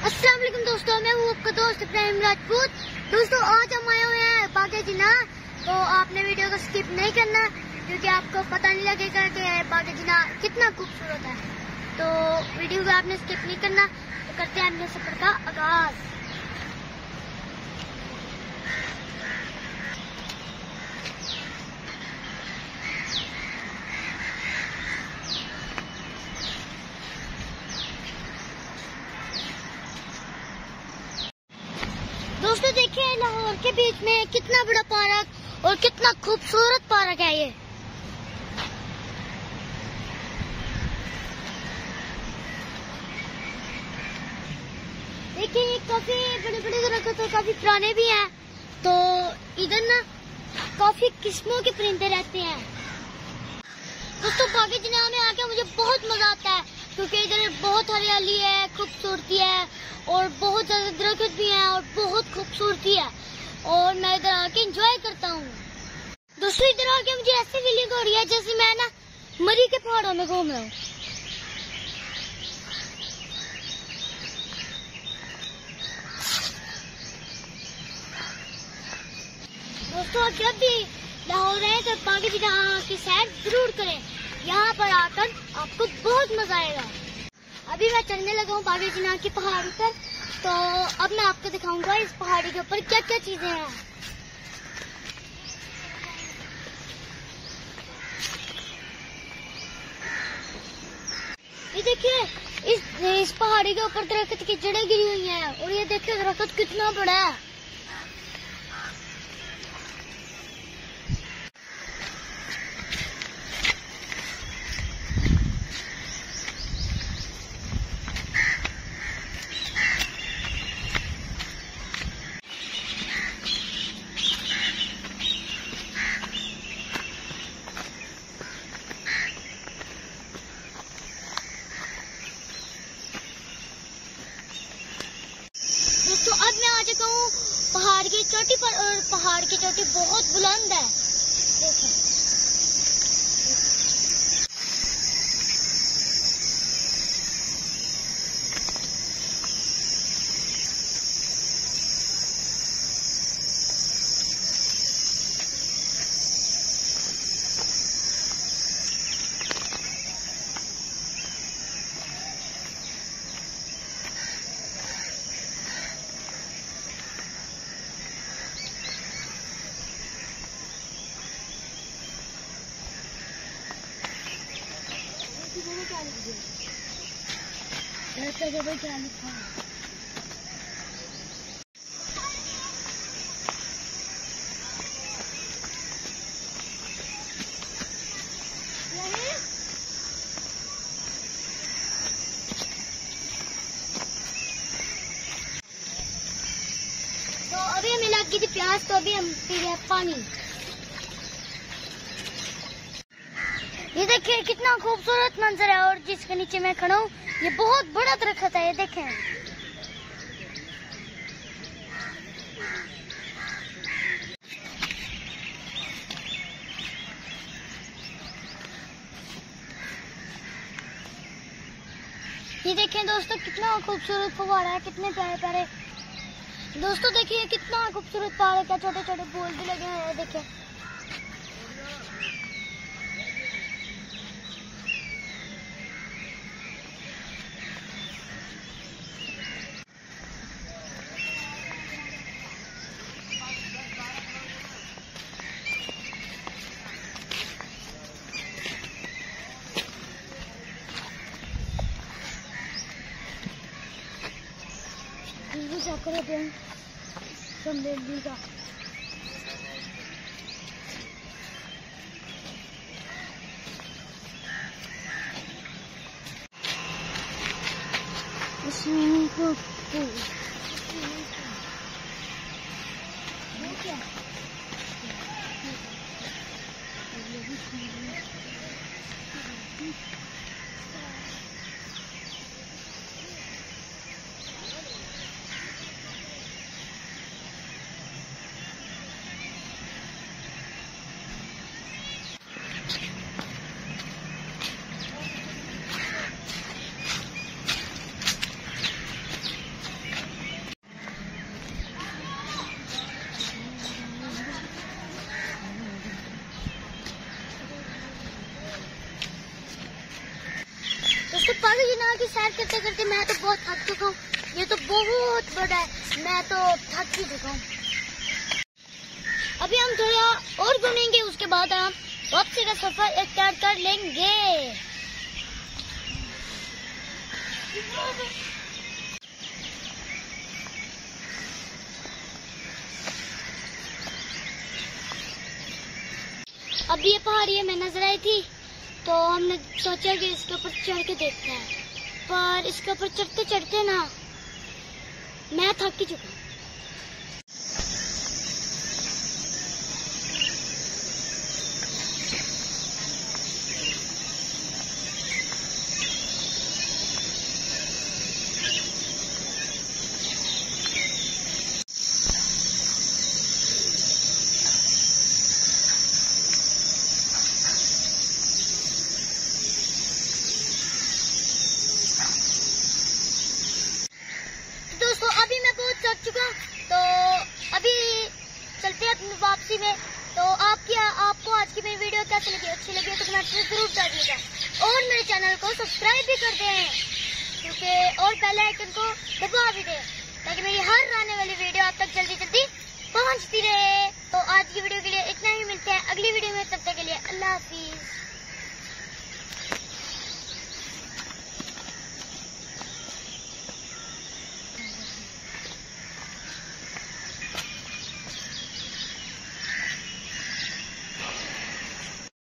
अस्सलाम वालेकुम दोस्तों, मैं हूँ आपका दोस्त इब्राहिम राजपूत। दोस्तों आज हम आए हुए हैं बागे जिना, तो आपने वीडियो को स्किप नहीं करना क्योंकि आपको पता नहीं लगेगा कि बागे जिना कितना खूबसूरत है। तो वीडियो को आपने स्किप नहीं करना। तो करते हैं अपने सफर का आगाज। दोस्तों देखिए, लाहौर के बीच में कितना बड़ा पार्क और कितना खूबसूरत पार्क है ये। देखिए ये काफी बड़े बड़े दरख्त है, काफी पुराने भी हैं। तो इधर ना काफी किस्मों के परिंदे रहते हैं। दोस्तों बागे जिना में आके मुझे बहुत मजा आता है क्योंकि इधर बहुत हरियाली है, खूबसूरती है और बहुत ज्यादा दरख्त भी हैं और बहुत खूबसूरती है और मैं इधर आके एंजॉय करता हूँ। दोस्तों इधर आके मुझे ऐसी फीलिंग हो रही है जैसे मैं ना मरी के पहाड़ों में घूम रहा हूँ। दोस्तों जब भी लाहौर है तो बागे जिना की सैर जरूर करें। यहाँ पर आकर आपको बहुत मजा आएगा। अभी मैं चढ़ने लगा हूँ बागे जिना की पहाड़ी पर। तो अब मैं आपको दिखाऊंगा इस पहाड़ी के ऊपर क्या क्या चीजें हैं। ये देखिए इस पहाड़ी के ऊपर दरख्त की जड़ें गिरी हुई हैं और ये देखिए दरख्त कितना बड़ा है। तो अब मैं आ चुका हूँ पहाड़ की चोटी पर और पहाड़ की चोटी बहुत बुलंद है। देखो क्या लिखा है। तो अभी हमें लग गई थी प्यास, तो अभी हम पी रहे हैं पानी। ये देखिए कितना खूबसूरत मंजर है और जिसके नीचे मैं खड़ा हूँ ये बहुत बड़ा दरख्त है। ये देखें ये देखें दोस्तों कितना खूबसूरत फव्वारा है, कितने प्यारे प्यारे। दोस्तों देखिए कितना खूबसूरत पार्क है, छोटे छोटे फूल भी लगे हुए हैं। देखिए का करते मैं तो बहुत थक चुका हूँ। ये तो बहुत बड़ा है, मैं तो थक ही चुका हूँ। अभी हम थोड़ा और घूमेंगे, उसके बाद हम वापसी का सफर स्टार्ट कर लेंगे। अब ये पहाड़ी हमें नजर आई थी तो हमने सोचा कि इसके ऊपर चढ़ के देखते हैं, पर इसके ऊपर चढ़ते चढ़ते ना मैं थक ही चुका। दोस्तों अभी मैं बहुत थक चुका हूँ, तो अभी चलते हैं अपनी वापसी में। तो आपको आज की मेरी वीडियो कैसी लगी? अच्छी लगी तो कमेंट में जरूर डालिएगा और मेरे चैनल को सब्सक्राइब भी कर दें, क्योंकि और बेल आइकन को दबा भी दें ताकि मेरी हर आने वाली वीडियो आप तक जल्दी जल्दी पहुँचती रहे। तो आज की वीडियो के लिए इतना ही, मिलते हैं अगली वीडियो में, तब तक के लिए अल्लाह हाफिज।